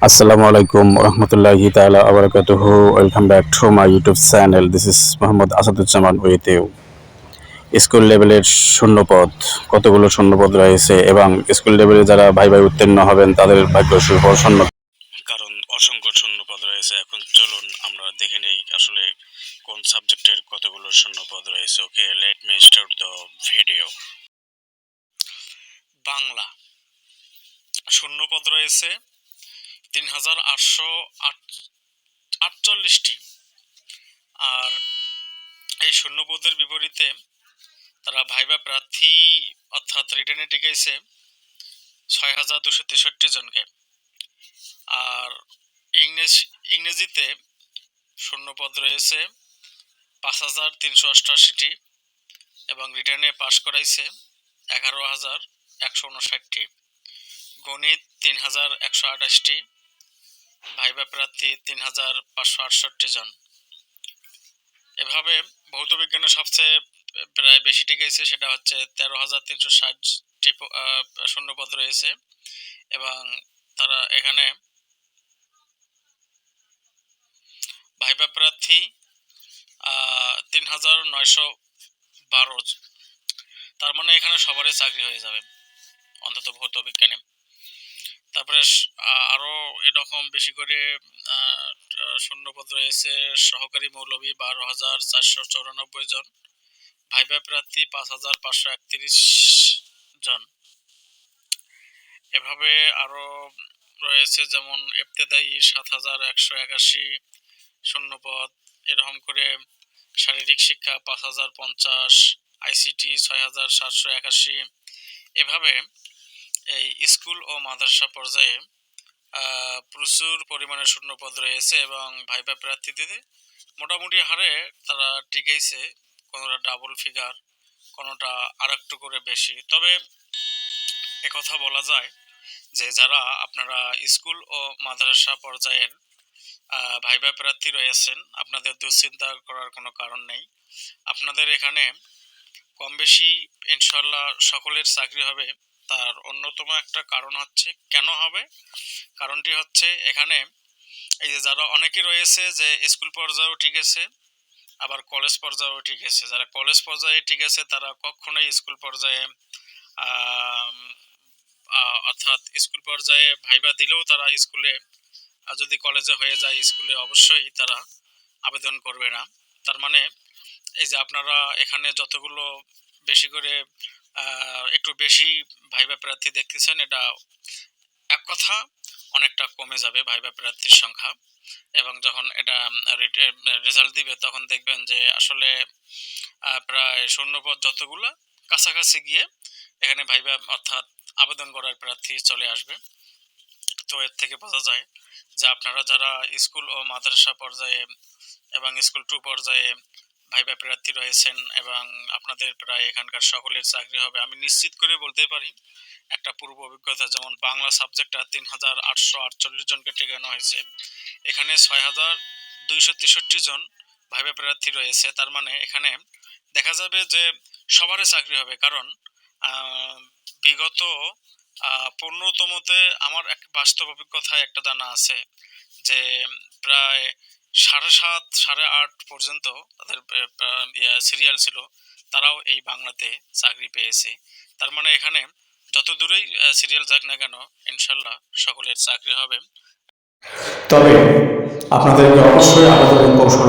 Assalamu alaikum warahmatullahi ta'ala wabarakatuhu. Welcome back to my YouTube channel. This is Muhammad Asaduzzaman with you. School লেভেলের শূন্যপদ কতগুলো শূন্যপদ রয়েছে এবং স্কুল লেভেলে যারা ভাই উত্তীর্ণ হবেন তাদের ভাগ্য সুপ্রসন্ন, কারণ অসংখ্য শূন্যপদ রয়েছে। এখন চলুন আমরা দেখে নেই আসলে কোন সাবজেক্টের কতগুলো শূন্যপদ রয়েছে। Okay, let me start the video. Bangla শূন্যপদ রয়েছে ৩,৮৪৮টি। আর এই শূন্যপদের বিপরীতে তারা ভাইবা প্রার্থী অর্থাৎ রিটেনে টিকেছে ৬,২৬৩ জনকে। আর ইংরেজিতে শূন্যপদ রয়েছে ৫,৩৮৮টি এবং রিটেনে পাশ করাইছে ১১,১৫৯টি। গণিত ৩,১২৮টি, ভাইবা প্রার্থী ৩,৫৬৮ জন। এভাবে ভৌত বিজ্ঞানে সবচেয়ে প্রায় বেশি টিকেছে, সেটা হচ্ছে ১৩,৩৬০টি শূন্যপদ রয়েছে এবং তারা এখানে ভাইবা প্রার্থী ৩,৯১২। তার মানে এখানে সবারই চাকরি হয়ে যাবে অন্তত ভৌত বিজ্ঞানে। তারপরে আরও এরকম বেশি করে শূন্যপদ রয়েছে সহকারী মৌলভী ১২,৪৯৪ জন, ভাইবা প্রার্থী ৫,৫৩১ জন। এভাবে আরও রয়েছে যেমন ইবতেদায়ী ৭,১৮১ শূন্যপদ, এরকম করে শারীরিক শিক্ষা ৫,০৫০, আইসিটি ৬,৭৮১। এভাবে এই স্কুল ও মাদ্রাসা পর্যায়ে প্রচুর পরিমাণে শূন্যপদ রয়েছে এবং ভাইবা প্রার্থীদের মোটামুটি হারে তারা টিকেছে, কোনোটা ডাবল ফিগার, কোনোটা আর একটু করে বেশি। তবে একথা বলা যায় যে যারা আপনারা স্কুল ও মাদ্রাসা পর্যায়ের ভাইবা প্রার্থী রয়েছেন, আপনাদের দুশ্চিন্তা করার কোনো কারণ নেই। আপনাদের এখানে কম বেশি ইনশাল্লাহ সকলের চাকরি হবে। তার অন্যতম একটা কারণ হচ্ছে, কেন হবে, কারণটি হচ্ছে এখানে এই যে যারা অনেকে রয়েছে যে স্কুল পর্যায়েও টিকেছে, আবার কলেজ পর্যায়েও টিকেছে। যারা কলেজ পর্যায়ে টিকেছে তারা কখনোই স্কুল পর্যায়ে অর্থাৎ স্কুল পর্যায়ে ভাইবা দিলেও তারা স্কুলে, যদি কলেজে হয়ে যায় স্কুলে অবশ্যই তারা আবেদন করবে না। তার মানে এই যে আপনারা এখানে যতগুলো বেশি করে একটু বেশি ভাইবা প্রার্থী দেখতেছেন, এটা এক কথা অনেকটা কমে যাবে ভাইবা প্রার্থীর সংখ্যা। এবং যখন এটা রেজাল্ট দিবে তখন দেখবেন যে আসলে প্রায় শূন্যপদ যতগুলো কাছাকাছি গিয়ে এখানে ভাইবা অর্থাৎ আবেদন করার প্রার্থী চলে আসবে। তো এর থেকে বোঝা যায় যে আপনারা যারা স্কুল ও মাদ্রাসা পর্যায়ে এবং স্কুল 2 পর্যায়ে ভাইবা প্রার্থী রয়েছেন এবং আপনাদের প্রায় এখানকার সকলের চাকরি হবে। আমি নিশ্চিত করে বলতে পারি, একটা পূর্ব অভিজ্ঞতা, যেমন বাংলা সাবজেক্টটা ৩,৮৪৮ জনকে টিকানো হয়েছে, এখানে ৬,২৬৩ জন ভাইবা প্রার্থী রয়েছে। তার মানে এখানে দেখা যাবে যে সবারই চাকরি হবে, কারণ বিগত 15তমতে আমার এক বাস্তব অভিজ্ঞতায় একটা জানা আছে যে প্রায় ৭.৫ ৮.৫ পর্যন্ত তাদের সিরিয়াল ছিল, তারাও এই বাংলাতে চাকরি পেয়েছে। তার মানে এখানে যত দূরেই সিরিয়াল যাক না কেন ইনশাল্লাহ সকলের চাকরি হবে। তবে আপনাদেরকে অবশ্যই আবেদনের কৌশল